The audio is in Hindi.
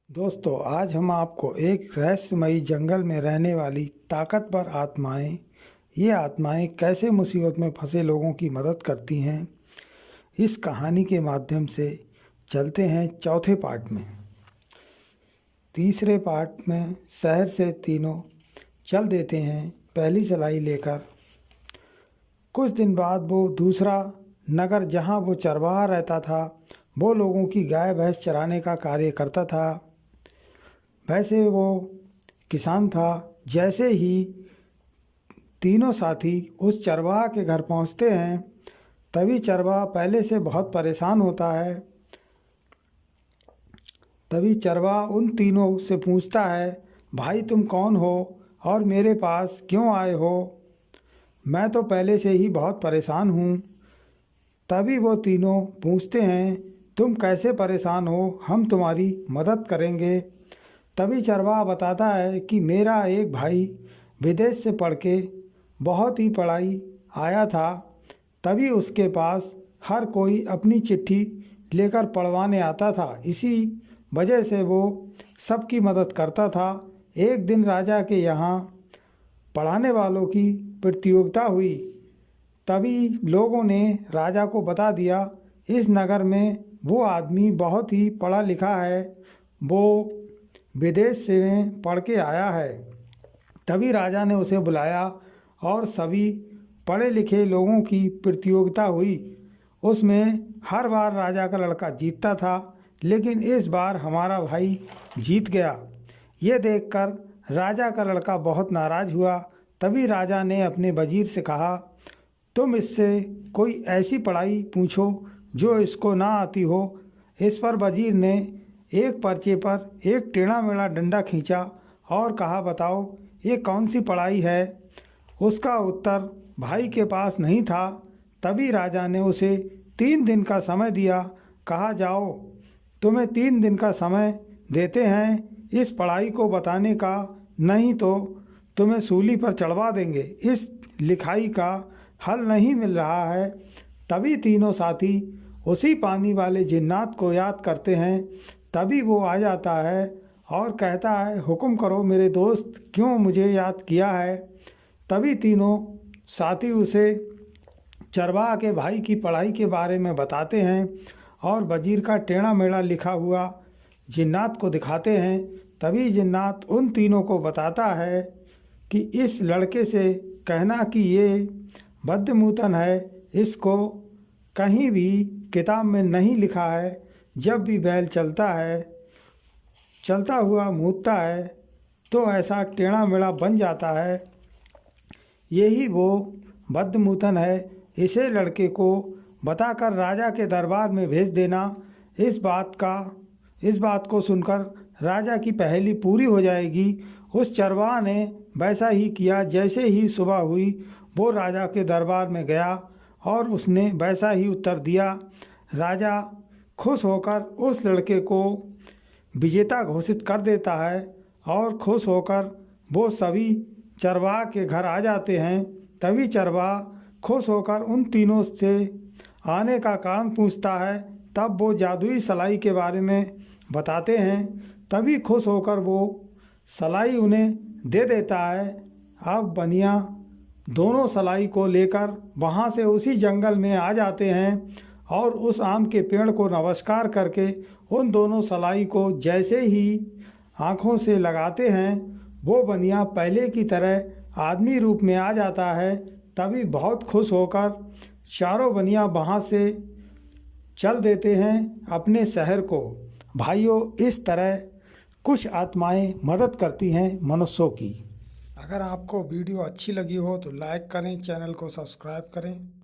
दोस्तों, आज हम आपको एक रहस्यमयी जंगल में रहने वाली ताकतवर आत्माएं, ये आत्माएं कैसे मुसीबत में फंसे लोगों की मदद करती हैं, इस कहानी के माध्यम से चलते हैं चौथे पार्ट में। तीसरे पार्ट में शहर से तीनों चल देते हैं पहली चलाई लेकर। कुछ दिन बाद वो दूसरा नगर जहाँ वो चरवाहा रहता था, वो लोगों की गाय भैंस चराने का कार्य करता था। वैसे वो किसान था। जैसे ही तीनों साथी उस चरवाहा के घर पहुंचते हैं, तभी चरवाहा पहले से बहुत परेशान होता है। तभी चरवाहा उन तीनों से पूछता है, भाई तुम कौन हो और मेरे पास क्यों आए हो? मैं तो पहले से ही बहुत परेशान हूँ। तभी वो तीनों पूछते हैं, तुम कैसे परेशान हो, हम तुम्हारी मदद करेंगे। तभी चरवाहा बताता है कि मेरा एक भाई विदेश से पढ़ के बहुत ही पढ़ाई आया था। तभी उसके पास हर कोई अपनी चिट्ठी लेकर पढ़वाने आता था। इसी वजह से वो सबकी मदद करता था। एक दिन राजा के यहाँ पढ़ाने वालों की प्रतियोगिता हुई। तभी लोगों ने राजा को बता दिया, इस नगर में वो आदमी बहुत ही पढ़ा लिखा है, वो विदेश से पढ़ के आया है। तभी राजा ने उसे बुलाया और सभी पढ़े लिखे लोगों की प्रतियोगिता हुई। उसमें हर बार राजा का लड़का जीतता था, लेकिन इस बार हमारा भाई जीत गया। ये देखकर राजा का लड़का बहुत नाराज़ हुआ। तभी राजा ने अपने वजीर से कहा, तुम इससे कोई ऐसी पढ़ाई पूछो जो इसको ना आती हो। इस पर वजीर ने एक पर्चे पर एक टेढ़ा मेढ़ा डंडा खींचा और कहा, बताओ ये कौन सी पढ़ाई है? उसका उत्तर भाई के पास नहीं था। तभी राजा ने उसे 3 दिन का समय दिया। कहा, जाओ तुम्हें 3 दिन का समय देते हैं इस पढ़ाई को बताने का, नहीं तो तुम्हें सूली पर चढ़वा देंगे। इस लिखाई का हल नहीं मिल रहा है। तभी तीनों साथी उसी पानी वाले जिन्नात को याद करते हैं। तभी वो आ जाता है और कहता है, हुक्म करो मेरे दोस्त, क्यों मुझे याद किया है? तभी तीनों साथी उसे चरवाहा के भाई की पढ़ाई के बारे में बताते हैं और वजीर का टेढ़ा मेढ़ा लिखा हुआ जिन्नात को दिखाते हैं। तभी जिन्नात उन तीनों को बताता है कि इस लड़के से कहना कि ये बदमुतन है, इसको कहीं भी किताब में नहीं लिखा है। जब भी बैल चलता हुआ मूतता है तो ऐसा टेढ़ा मेढ़ा बन जाता है। यही वो बदमुतन है। इसे लड़के को बताकर राजा के दरबार में भेज देना। इस बात को सुनकर राजा की पहेली पूरी हो जाएगी। उस चरवाहा ने वैसा ही किया। जैसे ही सुबह हुई, वो राजा के दरबार में गया और उसने वैसा ही उत्तर दिया। राजा खुश होकर उस लड़के को विजेता घोषित कर देता है और खुश होकर वो सभी चरवाहा के घर आ जाते हैं। तभी चरवाहा खुश होकर उन तीनों से आने का कारण पूछता है। तब वो जादुई सलाई के बारे में बताते हैं। तभी खुश होकर वो सलाई उन्हें दे देता है। अब बनिया दोनों सलाई को लेकर वहाँ से उसी जंगल में आ जाते हैं और उस आम के पेड़ को नमस्कार करके उन दोनों सलाई को जैसे ही आँखों से लगाते हैं, वो बनिया पहले की तरह आदमी रूप में आ जाता है। तभी बहुत खुश होकर चारों बनिया वहाँ से चल देते हैं अपने शहर को। भाइयों, इस तरह कुछ आत्माएं मदद करती हैं मनुष्यों की। अगर आपको वीडियो अच्छी लगी हो तो लाइक करें, चैनल को सब्सक्राइब करें।